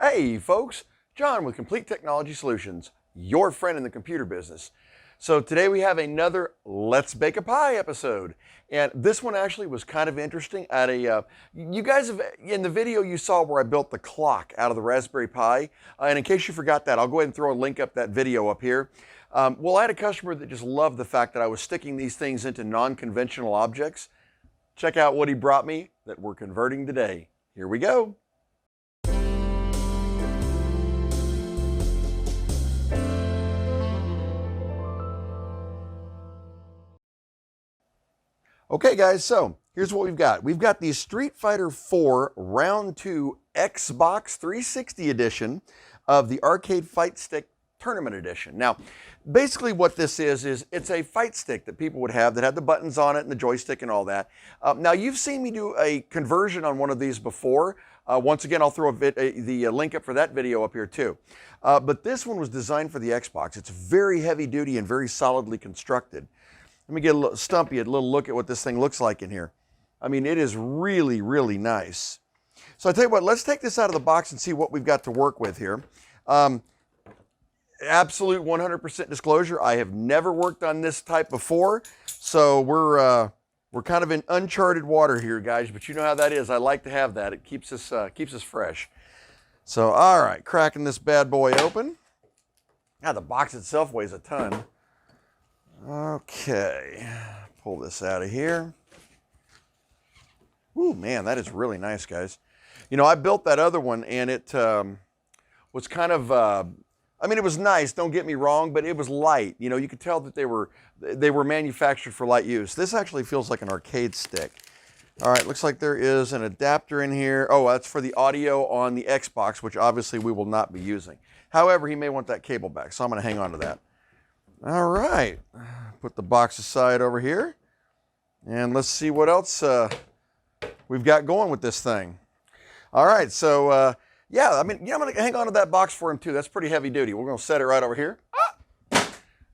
Hey folks, John with Complete Technology Solutions, your friend in the computer business. So today we have another Let's Bake a Pie episode. And this one actually was kind of interesting. You guys have, in the video you saw where I built the clock out of the Raspberry Pi. And in case you forgot that, I'll go ahead and throw a link up that video up here. Well, I had a customer that just loved the fact that I was sticking these things into non-conventional objects. Check out what he brought me that we're converting today. Here we go. Okay guys, so here's what we've got. We've got the Street Fighter 4 Round 2 Xbox 360 edition of the Arcade Fight Stick Tournament Edition. Now, basically what this is it's a fight stick that people would have that had the buttons on it and the joystick and all that. Now, you've seen me do a conversion on one of these before. Once again, I'll throw the link up for that video up here too. But this one was designed for the Xbox. It's very heavy duty and very solidly constructed. Let me get a little Stumpy, a little look at what this thing looks like in here. I mean, it is really, really nice. So I tell you what, let's take this out of the box and see what we've got to work with here. Absolute 100% disclosure, I have never worked on this type before, so we're kind of in uncharted water here, guys. But you know how that is. I like to have that. It keeps us fresh. So, all right, cracking this bad boy open. Now the box itself weighs a ton. Okay, pull this out of here. Ooh, man, that is really nice, guys. You know, I built that other one, and it was kind of, I mean, it was nice, don't get me wrong, but it was light. You know, you could tell that they were manufactured for light use. This actually feels like an arcade stick. All right, looks like there is an adapter in here. Oh, that's for the audio on the Xbox, which obviously we will not be using. However, he may want that cable back, so I'm going to hang on to that. All right, put the box aside over here, and let's see what else we've got going with this thing. All right, so yeah, I mean, I'm going to hang on to that box for him too. That's pretty heavy duty. We're going to set it right over here.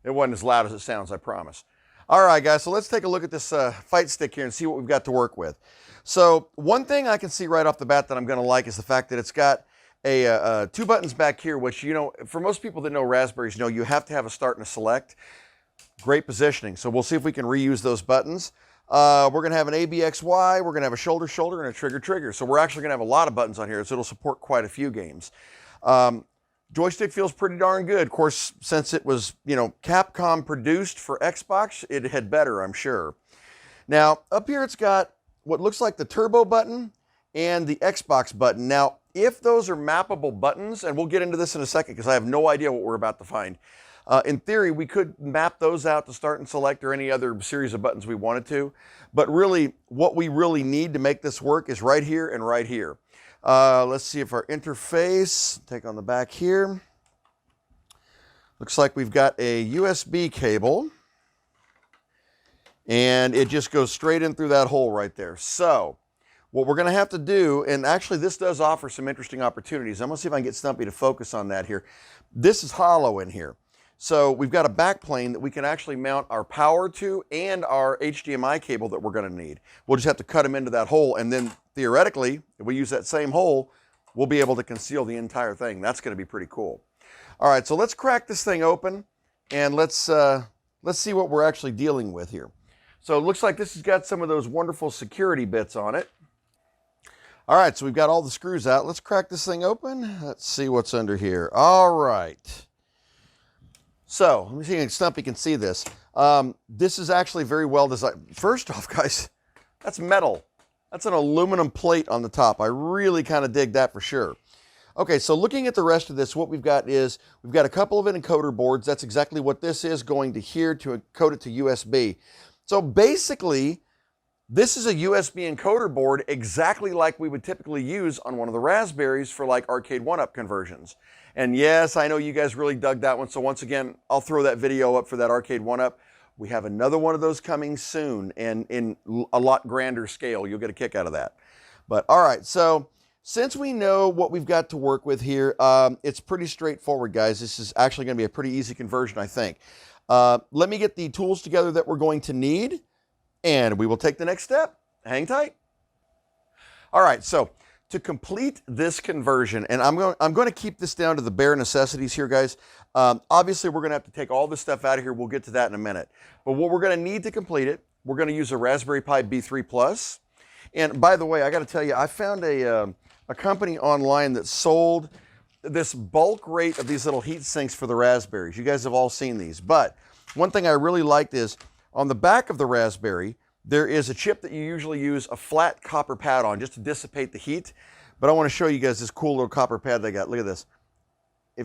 It wasn't as loud as it sounds, I promise. All right, guys, so let's take a look at this fight stick here and see what we've got to work with. So one thing I can see right off the bat that I'm going to like is the fact that it's got two buttons back here, which, you know, for most people that know Raspberries, you have to have a start and a select. Great positioning. So we'll see if we can reuse those buttons. We're going to have an ABXY, we're going to have a shoulder, shoulder, and a trigger, trigger. So we're actually going to have a lot of buttons on here, so it'll support quite a few games. Joystick feels pretty darn good. Of course, since it was, you know, Capcom produced for Xbox, it had better, I'm sure. Now, up here it's got what looks like the turbo button and the Xbox button. Now, if those are mappable buttons, and we'll get into this in a second because I have no idea what we're about to find. In theory, we could map those out to start and select or any other series of buttons we wanted to. But really, what we really need to make this work is right here and right here. Let's see if our interface, take on the back here. Looks like we've got a USB cable. And it just goes straight in through that hole right there. So what we're going to have to do, and actually this does offer some interesting opportunities. I'm going to see if I can get Stumpy to focus on that here. This is hollow in here. So we've got a back plane that we can actually mount our power to and our HDMI cable that we're going to need. We'll just have to cut them into that hole, and then theoretically, if we use that same hole, we'll be able to conceal the entire thing. That's going to be pretty cool. All right, so let's crack this thing open, and let's see what we're actually dealing with here. So it looks like this has got some of those wonderful security bits on it. All right, so we've got all the screws out. Let's crack this thing open. Let's see what's under here. All right. So, let me see if Stumpy can see this. This is actually very well designed. First off, guys, that's metal. That's an aluminum plate on the top. I really kind of dig that for sure. Okay, so looking at the rest of this, what we've got is, we've got a couple of encoder boards. That's exactly what this is, going to here to encode it to USB. So basically, this is a USB encoder board exactly like we would typically use on one of the Raspberries for like arcade 1-up conversions. And yes, I know you guys really dug that one. So once again, I'll throw that video up for that arcade 1-up. We have another one of those coming soon and in a lot grander scale. You'll get a kick out of that. But all right, so since we know what we've got to work with here, it's pretty straightforward, guys. This is actually going to be a pretty easy conversion, I think. Let me get the tools together that we're going to need, and we will take the next step. Hang tight. All right, so to complete this conversion, and I'm going to keep this down to the bare necessities here, guys. Obviously, we're going to have to take all this stuff out of here. We'll get to that in a minute. But what we're going to need to complete it, we're going to use a Raspberry Pi B3 Plus. And by the way, I got to tell you, I found a company online that sold this bulk rate of these little heat sinks for the Raspberries. You guys have all seen these. But one thing I really liked is on the back of the Raspberry, there is a chip that you usually use a flat copper pad on just to dissipate the heat. But I want to show you guys this cool little copper pad they got. Look at this.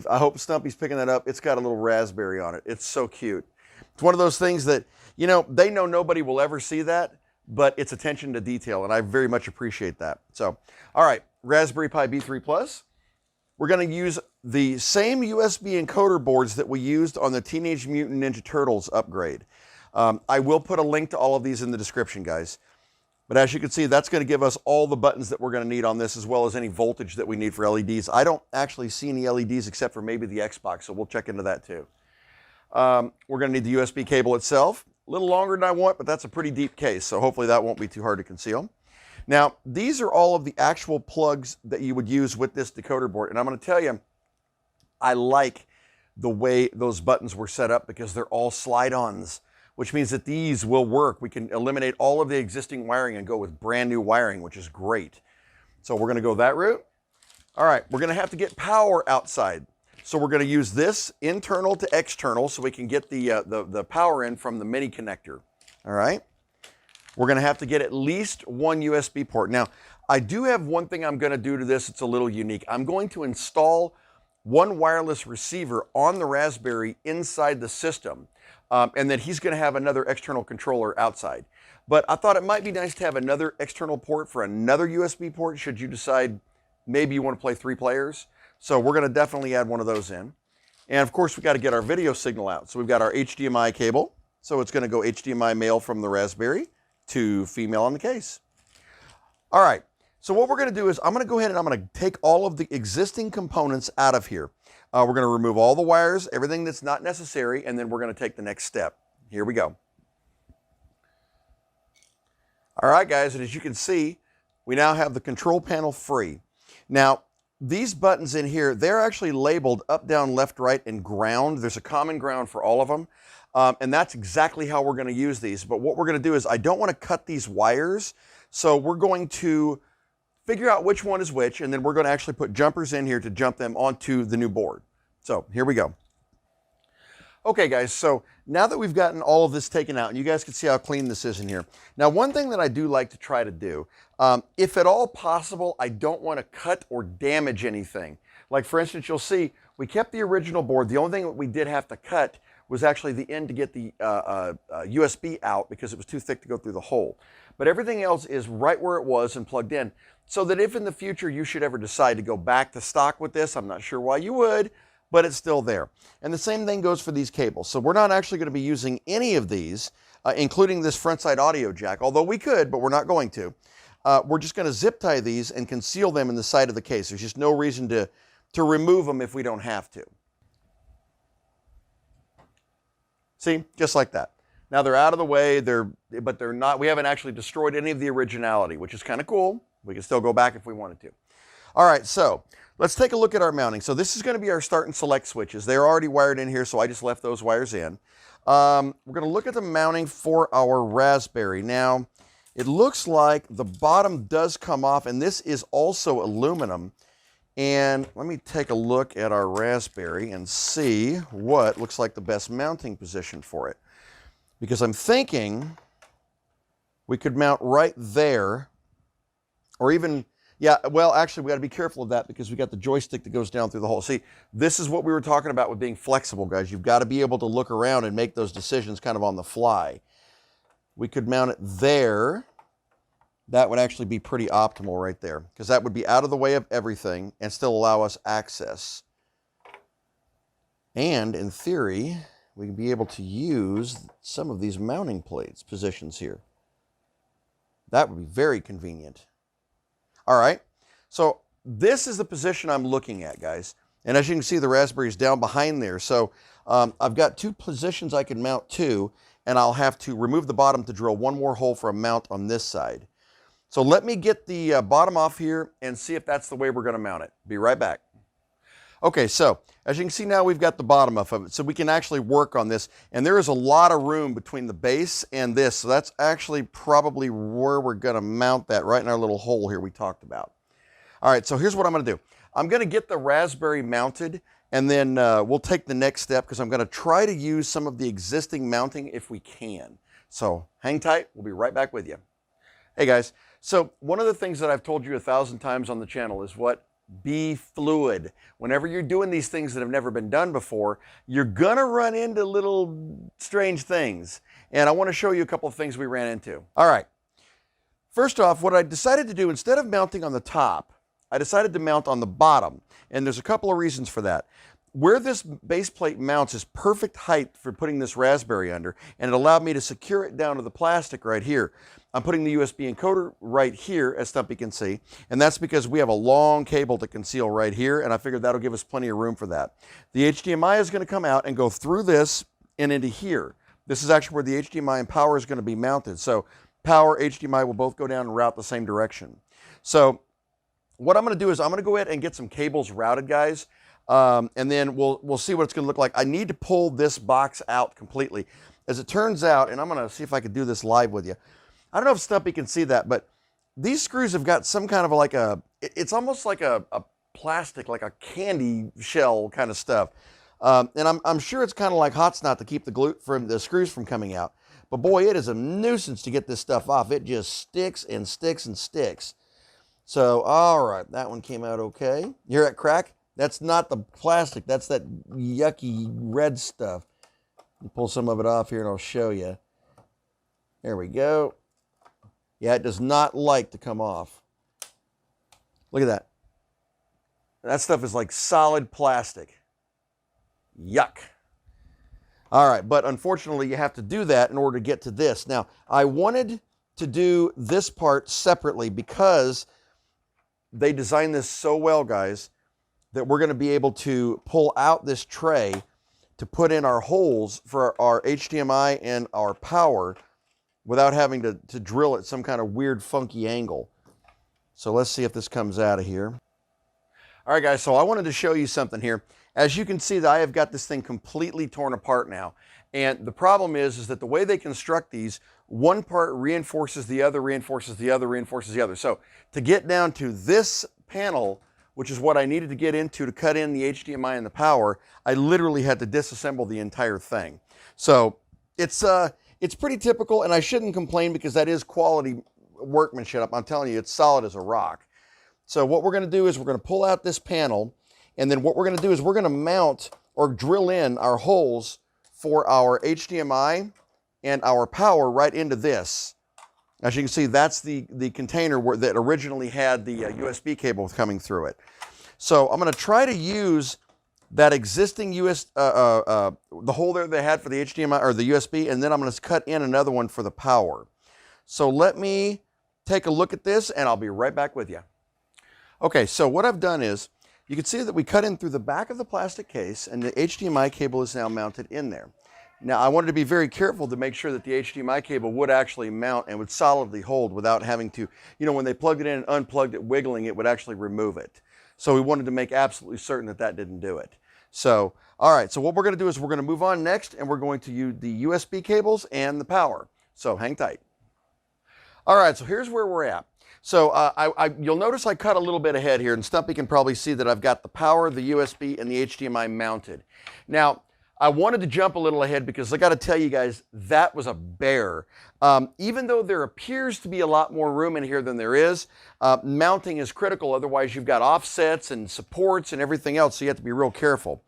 I hope Stumpy's picking that up. It's got a little raspberry on it. It's so cute. It's one of those things that, you know, they know nobody will ever see that, but it's attention to detail, and I very much appreciate that. So, all right, Raspberry Pi B3 Plus. We're going to use the same USB encoder boards that we used on the Teenage Mutant Ninja Turtles upgrade. I will put a link to all of these in the description, guys. But as you can see, that's going to give us all the buttons that we're going to need on this, as well as any voltage that we need for LEDs. I don't actually see any LEDs except for maybe the Xbox, so we'll check into that too. We're going to need the USB cable itself. A little longer than I want, but that's a pretty deep case, so hopefully that won't be too hard to conceal. Now, these are all of the actual plugs that you would use with this decoder board, and I'm going to tell you, I like the way those buttons were set up because they're all slide-ons, which means that these will work. We can eliminate all of the existing wiring and go with brand new wiring, which is great. So we're going to go that route. All right, we're going to have to get power outside. So we're going to use this internal to external so we can get the power in from the mini connector. All right. We're going to have to get at least one USB port. Now, I do have one thing I'm going to do to this. It's a little unique. I'm going to install one wireless receiver on the Raspberry inside the system. And then he's going to have another external controller outside. But I thought it might be nice to have another external port for another USB port should you decide maybe you want to play 3 players. So we're going to definitely add one of those in. And of course, we've got to get our video signal out. So we've got our HDMI cable. So it's going to go HDMI male from the Raspberry to female on the case. All right. So what we're going to do is I'm going to go ahead and I'm going to take all of the existing components out of here. We're going to remove all the wires, everything that's not necessary, and then we're going to take the next step. Here we go. All right, guys, and as you can see, we now have the control panel free. Now, these buttons in here, they're actually labeled up, down, left, right, and ground. There's a common ground for all of them, and that's exactly how we're going to use these. But what we're going to do is I don't want to cut these wires, so we're going to figure out which one is which, and then we're going to actually put jumpers in here to jump them onto the new board. So here we go. Okay, guys, so now that we've gotten all of this taken out, and you guys can see how clean this is in here. Now, one thing that I do like to try to do, if at all possible, I don't want to cut or damage anything. Like, for instance, you'll see we kept the original board. The only thing that we did have to cut was actually the end to get the USB out because it was too thick to go through the hole. But everything else is right where it was and plugged in, so that if in the future you should ever decide to go back to stock with this, I'm not sure why you would, but it's still there. And the same thing goes for these cables. So we're not actually going to be using any of these, including this front side audio jack, although we could, but we're not going to. We're just going to zip tie these and conceal them in the side of the case. There's just no reason to remove them if we don't have to. See, just like that. Now they're out of the way, but they're not, we haven't actually destroyed any of the originality, which is kind of cool. We can still go back if we wanted to. All right, so let's take a look at our mounting. So this is going to be our start and select switches. They're already wired in here, so I just left those wires in. We're going to look at the mounting for our Raspberry. Now, it looks like the bottom does come off, and this is also aluminum. And let me take a look at our Raspberry and see what looks like the best mounting position for it. Because I'm thinking we could mount right there, or even, yeah, well, actually, we got to be careful of that because we got the joystick that goes down through the hole. See, this is what we were talking about with being flexible, guys. You've got to be able to look around and make those decisions kind of on the fly. We could mount it there. That would actually be pretty optimal right there because that would be out of the way of everything and still allow us access. And in theory, we can be able to use some of these mounting plates positions here. That would be very convenient. All right, so this is the position I'm looking at, guys. And as you can see, the Raspberry is down behind there. So I've got 2 positions I can mount to, and I'll have to remove the bottom to drill one more hole for a mount on this side. So let me get the bottom off here and see if that's the way we're going to mount it. Be right back. Okay, so as you can see now, we've got the bottom off of it, so we can actually work on this. And there is a lot of room between the base and this, so that's actually probably where we're going to mount that, right in our little hole here we talked about. All right, so here's what I'm going to do. I'm going to get the raspberry mounted, and then we'll take the next step because I'm going to try to use some of the existing mounting if we can. So hang tight. We'll be right back with you. Hey guys, so one of the things that I've told you 1,000 times on the channel is what? Be fluid. Whenever you're doing these things that have never been done before, you're gonna run into little strange things. And I want to show you a couple of things we ran into. All right. First off, what I decided to do, instead of mounting on the top, I decided to mount on the bottom. And there's a couple of reasons for that. Where this base plate mounts is perfect height for putting this raspberry under, and it allowed me to secure it down to the plastic right here. I'm putting the USB encoder right here, as Stumpy can see, and that's because we have a long cable to conceal right here, and I figured that'll give us plenty of room for that. The HDMI is going to come out and go through this and into here. This is actually where the HDMI and power is going to be mounted. So power, HDMI will both go down and route the same direction. So what I'm going to do is I'm going to go ahead and get some cables routed, guys, and then we'll see what it's going to look like. I need to pull this box out completely. As it turns out, and I'm going to see if I can do this live with you. I don't know if Stumpy can see that, but these screws have got some kind of it's almost like a plastic, like a candy shell kind of stuff. And I'm sure it's kind of like hot snot to keep the screws from coming out. But boy, it is a nuisance to get this stuff off. It just sticks and sticks and sticks. So, all right, that one came out okay. You hear that crack? That's not the plastic. That's that yucky red stuff. I'll pull some of it off here and I'll show you. There we go. Yeah, it does not like to come off. Look at that. That stuff is like solid plastic. Yuck. All right, but unfortunately you have to do that in order to get to this. Now, I wanted to do this part separately because they designed this so well, guys, that we're going to be able to pull out this tray to put in our holes for our HDMI and our power without having to drill at some kind of weird, funky angle. So let's see if this comes out of here. All right, guys, so I wanted to show you something here. As you can see, that I have got this thing completely torn apart now. And the problem is that the way they construct these, one part reinforces the other, reinforces the other, reinforces the other. So to get down to this panel, which is what I needed to get into to cut in the HDMI and the power, I literally had to disassemble the entire thing. So it's pretty typical, and I shouldn't complain because that is quality workmanship. I'm telling you, it's solid as a rock. So what we're going to do is we're going to pull out this panel, and then what we're going to do is we're going to mount or drill in our holes for our HDMI and our power right into this. As you can see, that's the container that originally had the USB cable coming through it. So I'm going to try to use that existing the hole there they had for the HDMI or the USB, and then I'm going to cut in another one for the power. So let me take a look at this, and I'll be right back with you. Okay, so what I've done is, you can see that we cut in through the back of the plastic case, and the HDMI cable is now mounted in there. Now, I wanted to be very careful to make sure that the HDMI cable would actually mount and would solidly hold without having to, when they plugged it in and unplugged it, wiggling, it would actually remove it. So we wanted to make absolutely certain that that didn't do it. So, all right, so what we're going to do is we're going to move on next, and we're going to use the USB cables and the power. So hang tight. All right, so here's where we're at. So you'll notice I cut a little bit ahead here, and Stumpy can probably see that I've got the power, the USB, and the HDMI mounted. Now, I wanted to jump a little ahead because I got to tell you guys, that was a bear. Even though there appears to be a lot more room in here than there is, mounting is critical. Otherwise, you've got offsets and supports and everything else, so you have to be real careful.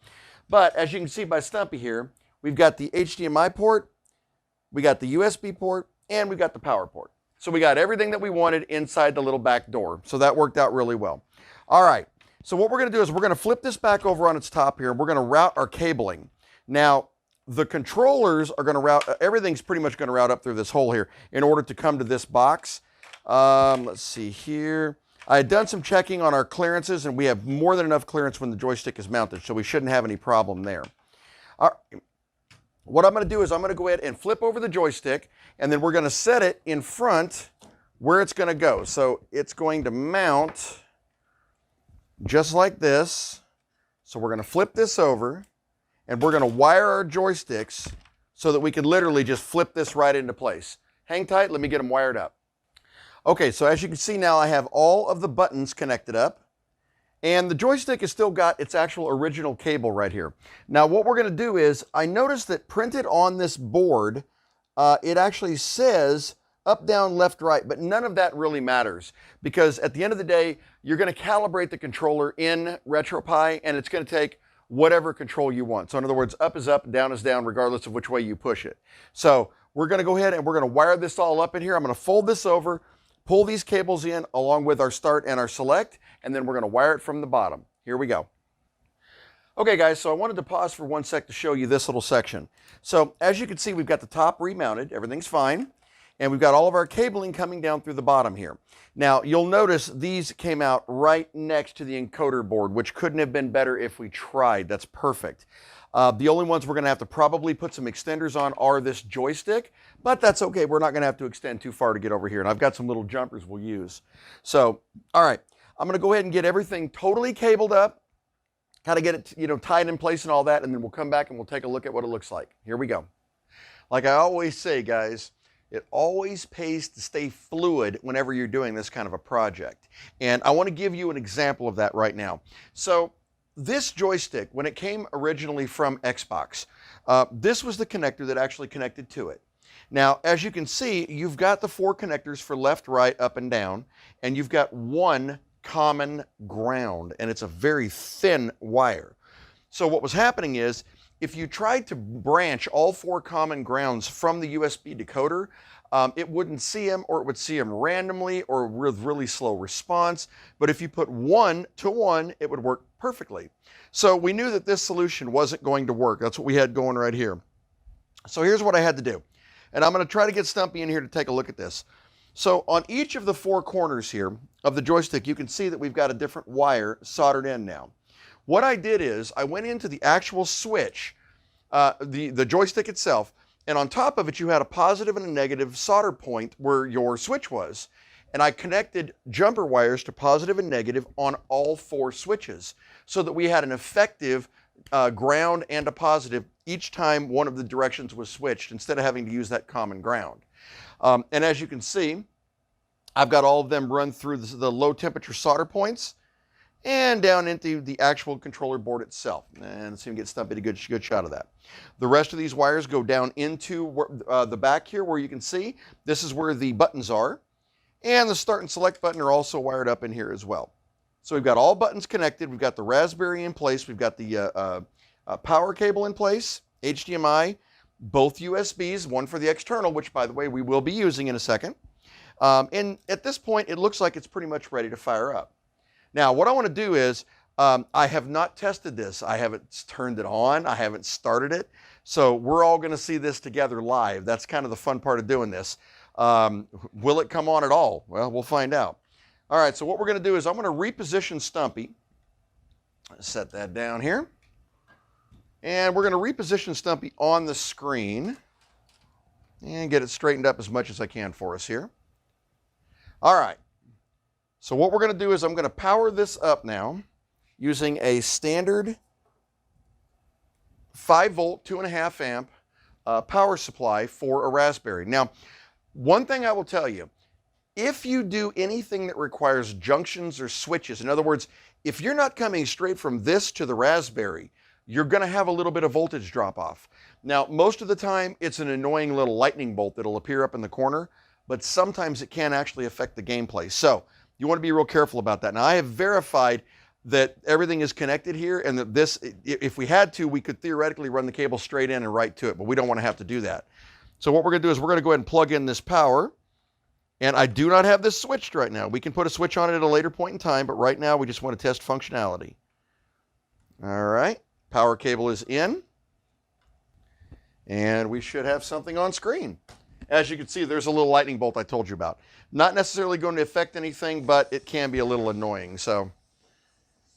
But as you can see by Stumpy here, we've got the HDMI port, we got the USB port, and we've got the power port. So we got everything that we wanted inside the little back door. So that worked out really well. All right, so what we're going to do is we're going to flip this back over on its top here, and we're going to route our cabling. Now, the controllers are going to route, everything's pretty much going to route up through this hole here in order to come to this box. Let's see here. I had done some checking on our clearances, and we have more than enough clearance when the joystick is mounted, so we shouldn't have any problem there. All right. What I'm going to do is I'm going to go ahead and flip over the joystick, and then we're going to set it in front where it's going to go. So it's going to mount just like this. So we're going to flip this over, and we're going to wire our joysticks so that we can literally just flip this right into place. Hang tight, let me get them wired up. Okay, so as you can see now, I have all of the buttons connected up, and the joystick has still got its actual original cable right here. Now what we're going to do is, I noticed that printed on this board, it actually says up, down, left, right, but none of that really matters, because at the end of the day, you're going to calibrate the controller in RetroPie, and it's going to take whatever control you want. So in other words, up is up, down is down, regardless of which way you push it. So we're going to go ahead and we're going to wire this all up in here. I'm going to fold this over, pull these cables in along with our start and our select, and then we're going to wire it from the bottom. Here we go. Okay guys, so I wanted to pause for 1 sec to show you this little section. So as you can see, we've got the top remounted, everything's fine. And we've got all of our cabling coming down through the bottom here. Now, you'll notice these came out right next to the encoder board, which couldn't have been better if we tried. That's perfect. The only ones we're going to have to probably put some extenders on are this joystick, but that's okay. We're not going to have to extend too far to get over here. And I've got some little jumpers we'll use. So, all right, I'm going to go ahead and get everything totally cabled up, kind of get it, tied in place and all that, and then we'll come back and we'll take a look at what it looks like. Here we go. Like I always say, guys, it always pays to stay fluid whenever you're doing this kind of a project. And I want to give you an example of that right now. So this joystick, when it came originally from Xbox, this was the connector that actually connected to it. Now, as you can see, you've got the 4 connectors for left, right, up, and down, and you've got one common ground, and it's a very thin wire. So what was happening is, if you tried to branch all 4 common grounds from the USB decoder, it wouldn't see them, or it would see them randomly or with really slow response. But if you put 1 to 1, it would work perfectly. So we knew that this solution wasn't going to work. That's what we had going right here. So here's what I had to do. And I'm going to try to get Stumpy in here to take a look at this. So on each of the 4 corners here of the joystick, you can see that we've got a different wire soldered in now. What I did is I went into the actual switch, the joystick itself, and on top of it you had a positive and a negative solder point where your switch was. And I connected jumper wires to positive and negative on all 4 switches so that we had an effective ground and a positive each time one of the directions was switched, instead of having to use that common ground. And as you can see, I've got all of them run through the low temperature solder points and down into the actual controller board itself. And let's see if we can get Stumpy a good shot of that. The rest of these wires go down into the back here where you can see this is where the buttons are. And the start and select button are also wired up in here as well. So we've got all buttons connected. We've got the Raspberry in place. We've got the power cable in place, HDMI, both USBs, one for the external, which by the way we will be using in a second. And at this point it looks like it's pretty much ready to fire up. Now, what I want to do is, I have not tested this. I haven't turned it on. I haven't started it. So we're all going to see this together live. That's kind of the fun part of doing this. Will it come on at all? Well, we'll find out. All right, so what we're going to do is I'm going to reposition Stumpy. Set that down here. And we're going to reposition Stumpy on the screen and get it straightened up as much as I can for us here. All right. So what we're going to do is I'm going to power this up now using a standard 5 volt, 2.5 amp power supply for a Raspberry. Now, one thing I will tell you, if you do anything that requires junctions or switches, in other words, if you're not coming straight from this to the Raspberry, you're going to have a little bit of voltage drop off. Now, most of the time, it's an annoying little lightning bolt that'll appear up in the corner, but sometimes it can actually affect the gameplay. So you want to be real careful about that. Now, I have verified that everything is connected here, and that this, if we had to, we could theoretically run the cable straight in and right to it, but we don't want to have to do that. So what we're going to do is we're going to go ahead and plug in this power, and I do not have this switched right now. We can put a switch on it at a later point in time, but right now we just want to test functionality. All right, power cable is in, and we should have something on screen. As you can see, there's a little lightning bolt I told you about. Not necessarily going to affect anything, but it can be a little annoying. So,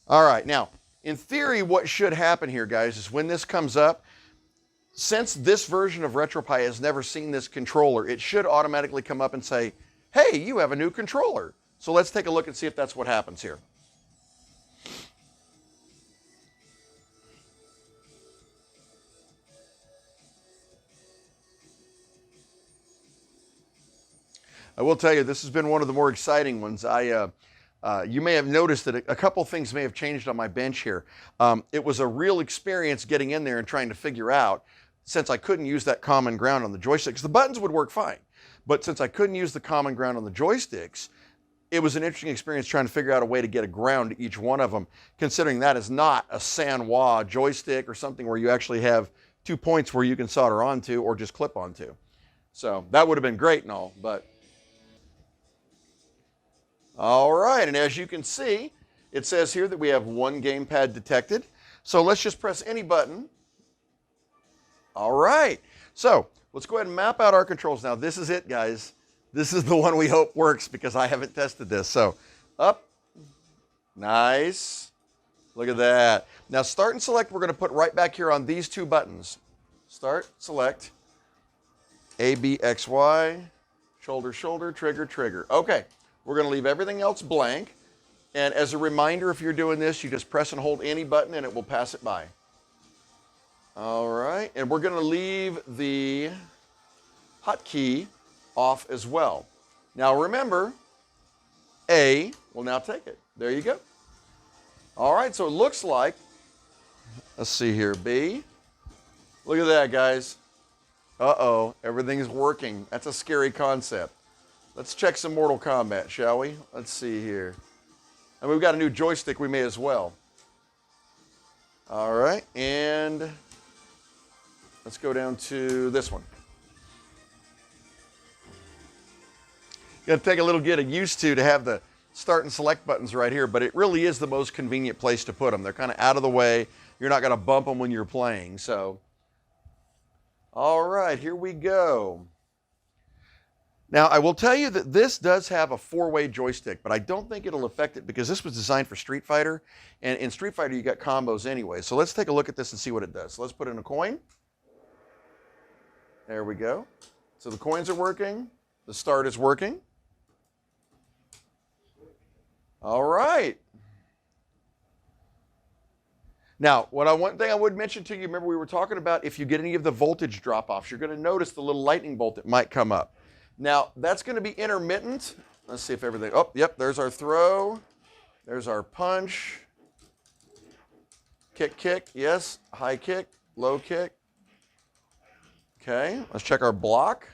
all right. Now, in theory, what should happen here, guys, is when this comes up, since this version of RetroPie has never seen this controller, it should automatically come up and say, hey, you have a new controller. So let's take a look and see if that's what happens here. I will tell you, this has been one of the more exciting ones. You may have noticed that a couple things may have changed on my bench here. It was a real experience getting in there and trying to figure out, since I couldn't use that common ground on the joysticks, the buttons would work fine. But since I couldn't use the common ground on the joysticks, it was an interesting experience trying to figure out a way to get a ground to each one of them, considering that is not a Sanwa joystick or something where you actually have 2 points where you can solder onto or just clip onto. So that would have been great and all, but... All right, and as you can see, it says here that we have 1 gamepad detected. So let's just press any button. All right, so let's go ahead and map out our controls. Now this is it, guys. This is the one we hope works because I haven't tested this. So up, nice. Look at that. Now start and select we're going to put right back here on these 2 buttons. Start, select, A, B, X, Y, shoulder, shoulder, trigger, trigger. Okay. We're going to leave everything else blank. And as a reminder, if you're doing this, you just press and hold any button and it will pass it by. All right. And we're going to leave the hotkey off as well. Now remember, A will now take it. There you go. All right. So it looks like, let's see here, B. Look at that, guys. Uh-oh. Everything's working. That's a scary concept. Let's check some Mortal Kombat, shall we? Let's see here. And we've got a new joystick we may as well. All right, and let's go down to this one. Got to take a little getting used to have the start and select buttons right here, but it really is the most convenient place to put them. They're kind of out of the way. You're not going to bump them when you're playing. So, all right, here we go. Now, I will tell you that this does have a 4-way joystick, but I don't think it'll affect it because this was designed for Street Fighter, and in Street Fighter you got combos anyway. So let's take a look at this and see what it does. So let's put in a coin. There we go. So the coins are working. The start is working. All right. Now, one thing I would mention to you, remember we were talking about if you get any of the voltage drop-offs, you're going to notice the little lightning bolt that might come up. Now, that's going to be intermittent. Let's see if everything, oh, yep, there's our throw. There's our punch. Kick, kick, yes. High kick, low kick. Okay, let's check our block.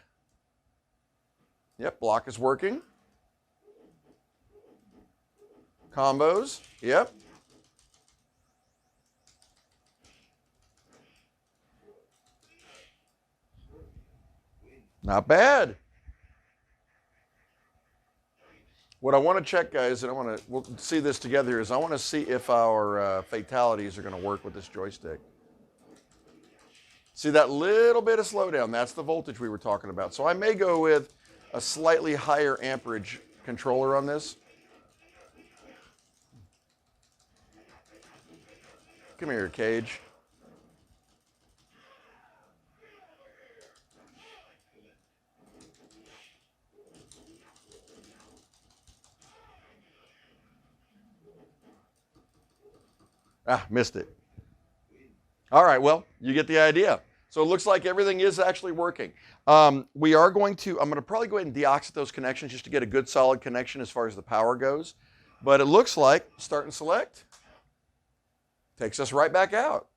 Yep, block is working. Combos, yep. Not bad. What I want to check, guys, and we'll see this together, is I want to see if our fatalities are going to work with this joystick. See that little bit of slowdown? That's the voltage we were talking about. So I may go with a slightly higher amperage controller on this. Come here, Cage. Ah, missed it. All right, well, you get the idea. So it looks like everything is actually working. I'm going to probably go ahead and deoxit those connections just to get a good solid connection as far as the power goes. But it looks like start and select takes us right back out.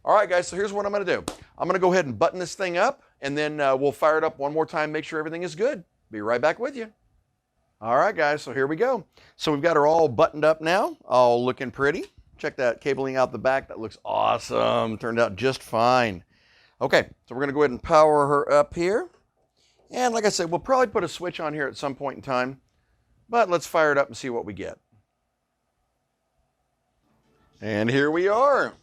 All right, guys, so here's what I'm going to do. I'm going to go ahead and button this thing up, and then we'll fire it up one more time, make sure everything is good. Be right back with you. All right, guys, so here we go. So we've got her all buttoned up now, all looking pretty. Check that cabling out the back. That looks awesome. Turned out just fine. Okay, so we're going to go ahead and power her up here. And like I said, we'll probably put a switch on here at some point in time. But let's fire it up and see what we get. And here we are.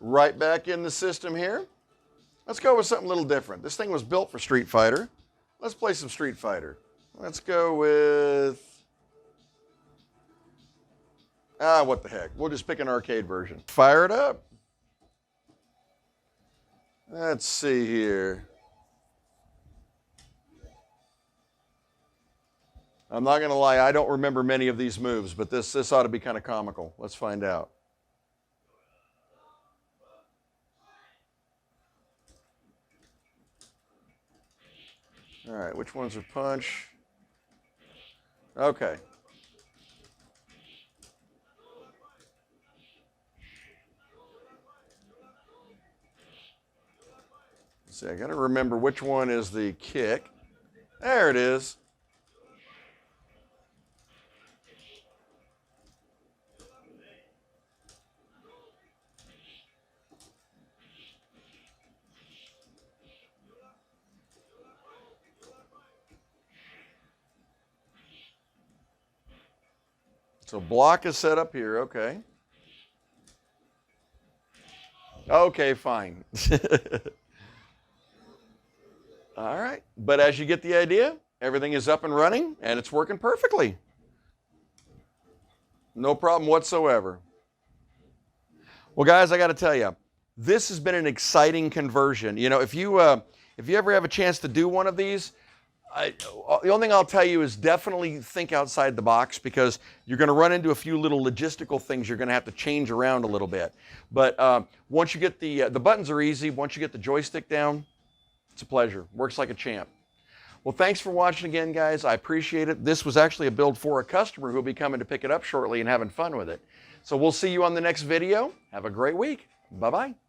Right back in the system here. Let's go with something a little different. This thing was built for Street Fighter. Let's play some Street Fighter. Let's go with... what the heck. We'll just pick an arcade version. Fire it up. Let's see here. I'm not going to lie, I don't remember many of these moves, but this ought to be kind of comical. Let's find out. All right, which ones are punch? Okay. Let's see, I got to remember which one is the kick. There it is. So block is set up here, okay. Okay, fine. All right, but as you get the idea, everything is up and running and it's working perfectly. No problem whatsoever. Well, guys, I got to tell you, this has been an exciting conversion. You know, if you ever have a chance to do one of these, the only thing I'll tell you is definitely think outside the box, because you're going to run into a few little logistical things you're going to have to change around a little bit. But once you get the buttons are easy. Once you get the joystick down, it's a pleasure. Works like a champ. Well, thanks for watching again, guys. I appreciate it. This was actually a build for a customer who will be coming to pick it up shortly and having fun with it. So we'll see you on the next video. Have a great week. Bye-bye.